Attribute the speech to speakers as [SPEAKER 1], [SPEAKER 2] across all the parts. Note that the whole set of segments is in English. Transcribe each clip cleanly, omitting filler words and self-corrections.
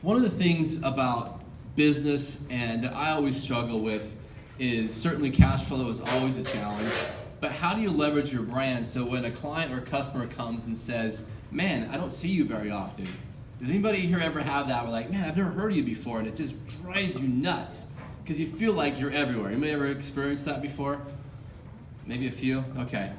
[SPEAKER 1] One of the things about business and that I always struggle with is certainly cash flow is always a challenge, but how do you leverage your brand so when a client or a customer comes and says, man, I don't see you very often. Does anybody here ever have that? We're like, man, I've never heard of you before, and it just drives you nuts because you feel like you're everywhere. Anybody ever experienced that before? Maybe a few? Okay.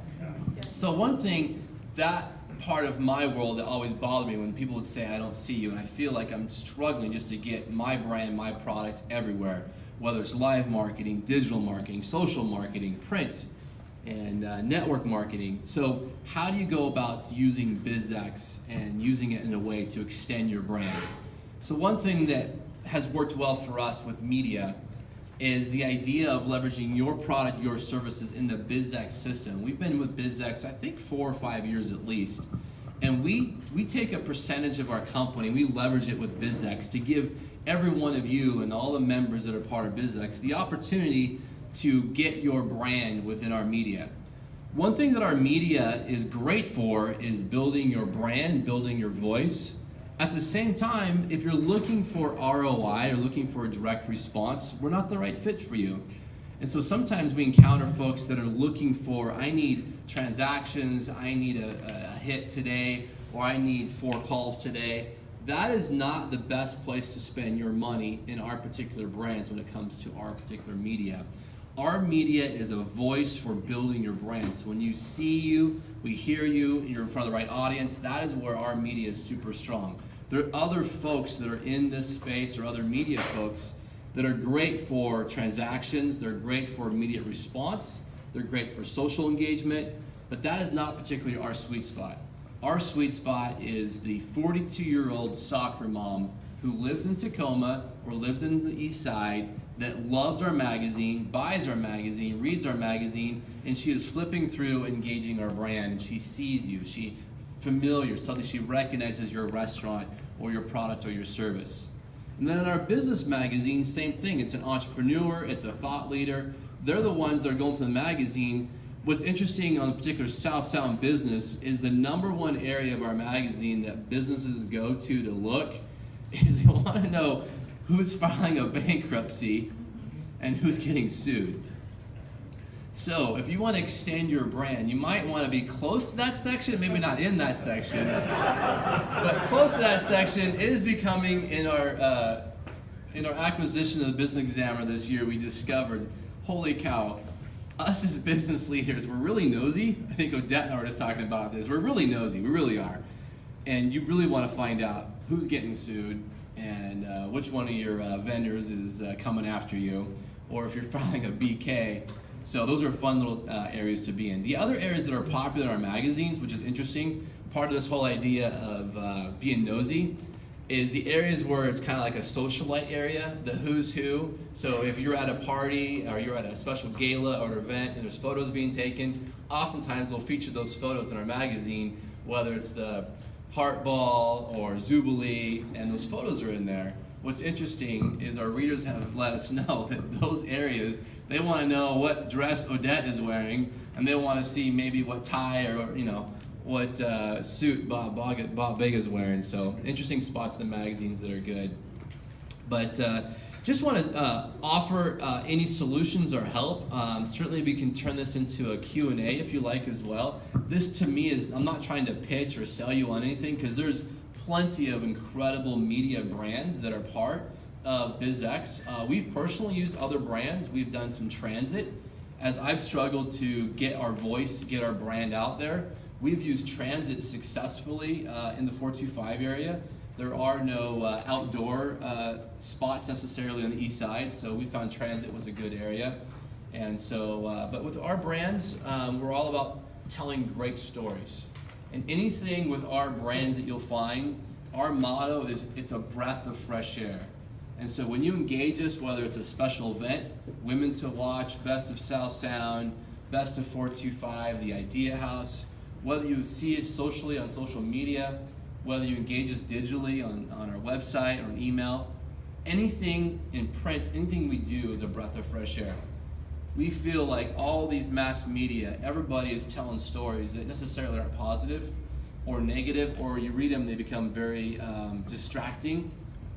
[SPEAKER 1] So one thing, that part of my world that always bothered me when people would say I don't see you, and I feel like I'm struggling just to get my brand, my product everywhere, whether it's live marketing, digital marketing, social marketing, print, and network marketing. So how do you go about using BizX and using it in a way to extend your brand? So one thing that has worked well for us with media is the idea of leveraging your product, your services in the BizX system. We've been with BizX, I think 4 or 5 years at least. And we take a percentage of our company, we leverage it with BizX to give every one of you and all the members that are part of BizX the opportunity to get your brand within our media. One thing that our media is great for is building your brand, building your voice. At the same time, if you're looking for ROI or looking for a direct response, we're not the right fit for you. And so sometimes we encounter folks that are looking for, I need transactions, I need a hit today, or I need 4 calls today. That is not the best place to spend your money in our particular brands when it comes to our particular media. Our media is a voice for building your brand. So when you see you, we hear you, and you're in front of the right audience, that is where our media is super strong. There are other folks that are in this space or other media folks that are great for transactions, they're great for immediate response, they're great for social engagement, but that is not particularly our sweet spot. Our sweet spot is the 42-year-old soccer mom who lives in Tacoma or lives in the East Side that loves our magazine, buys our magazine, reads our magazine, and she is flipping through, engaging our brand, and she sees you, she familiar, suddenly she recognizes your restaurant or your product or your service. And then in our business magazine, same thing. It's an entrepreneur, it's a thought leader. They're the ones that are going through the magazine. What's interesting on the particular South Sound business is the #1 area of our magazine that businesses go to look is they want to know who's filing a bankruptcy and who's getting sued. So if you want to extend your brand, you might want to be close to that section, maybe not in that section, but close to that section. It is becoming, in our acquisition of the Business Examiner this year, we discovered, holy cow, us as business leaders, we're really nosy. I think Odette and I were just talking about this. We're really nosy, we really are. And you really want to find out who's getting sued and which one of your vendors is coming after you, or if you're filing a BK. So those are fun little areas to be in. The other areas that are popular in our magazines, which is interesting, part of this whole idea of being nosy, is the areas where it's kind of like a socialite area, the who's who. So if you're at a party or you're at a special gala or an event and there's photos being taken, oftentimes we'll feature those photos in our magazine, whether it's the Heart Ball or Zubilee, and those photos are in there. What's interesting is our readers have let us know that those areas, they want to know what dress Odette is wearing, and they want to see maybe what tie or what suit Bob Vega is wearing. So interesting spots in the magazines that are good. But just want to offer any solutions or help. Certainly we can turn this into a Q&A if you like as well. This to me is, I'm not trying to pitch or sell you on anything, because there's plenty of incredible media brands that are part of BizX. We've personally used other brands. We've done some transit. As I've struggled to get our voice, get our brand out there, we've used transit successfully in the 425 area. There are no outdoor spots necessarily on the east side, so we found transit was a good area. And so, but with our brands, we're all about telling great stories. And anything with our brands that you'll find, our motto is, it's a breath of fresh air. And so when you engage us, whether it's a special event, Women to Watch, Best of South Sound, Best of 425, the Idea House, whether you see us socially on social media, whether you engage us digitally on our website or an email, anything in print, anything we do is a breath of fresh air. We feel like all these mass media, everybody is telling stories that necessarily aren't positive or negative, or you read them, they become very distracting.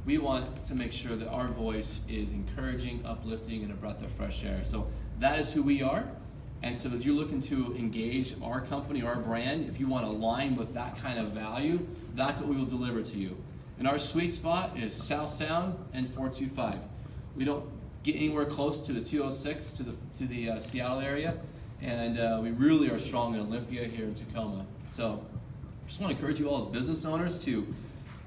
[SPEAKER 1] We want to make sure that our voice is encouraging, uplifting, and a breath of fresh air. So that is who we are. And so as you're looking to engage our company, our brand, if you want to align with that kind of value, that's what we will deliver to you. And our sweet spot is South Sound and 425. We don't get anywhere close to the 206 to the Seattle area, and we really are strong in Olympia here in Tacoma. So I just want to encourage you all as business owners to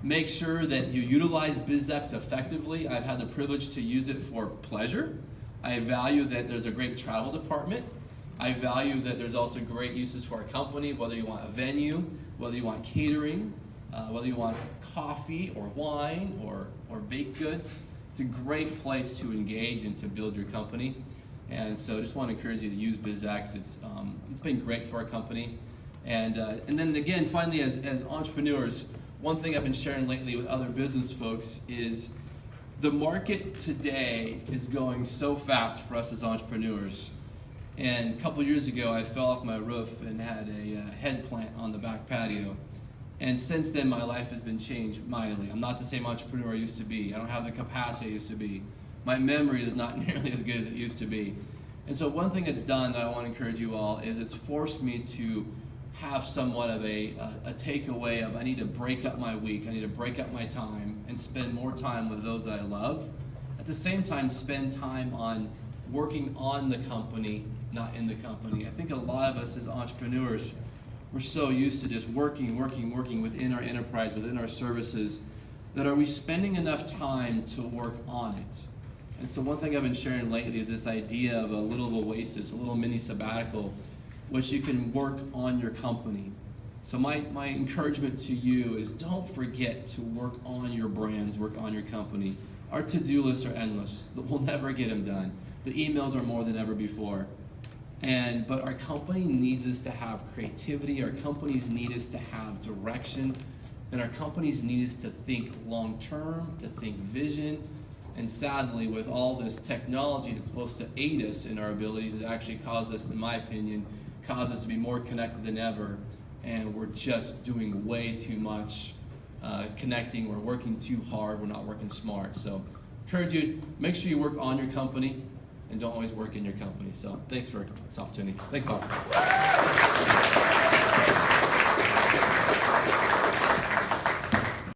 [SPEAKER 1] make sure that you utilize BizX effectively. I've had the privilege to use it for pleasure. I value that there's a great travel department. I value that there's also great uses for our company, whether you want a venue, whether you want catering, whether you want coffee or wine or baked goods. It's a great place to engage and to build your company. And so I just want to encourage you to use BizX. It's been great for our company. And then again, finally, as entrepreneurs, one thing I've been sharing lately with other business folks is the market today is going so fast for us as entrepreneurs. And a couple years ago, I fell off my roof and had a head plant on the back patio. And since then, my life has been changed mightily. I'm not the same entrepreneur I used to be. I don't have the capacity I used to be. My memory is not nearly as good as it used to be. And so one thing it's done that I want to encourage you all is it's forced me to have somewhat of a takeaway of I need to break up my week, I need to break up my time and spend more time with those that I love. At the same time, spend time on working on the company, not in the company. I think a lot of us as entrepreneurs, we're so used to just working within our enterprise, within our services, that are we spending enough time to work on it? And so one thing I've been sharing lately is this idea of a little oasis, a little mini sabbatical, which you can work on your company. So my encouragement to you is don't forget to work on your brands, work on your company. Our to-do lists are endless. We'll never get them done. The emails are more than ever before. But our company needs us to have creativity, our companies need us to have direction, and our companies need us to think long-term, to think vision. And sadly, with all this technology that's supposed to aid us in our abilities, it actually cause us, in my opinion, cause us to be more connected than ever. And we're just doing way too much connecting. We're working too hard. We're not working smart. So encourage you, make sure you work on your company and don't always work in your company. So thanks for this opportunity. Thanks, Bob.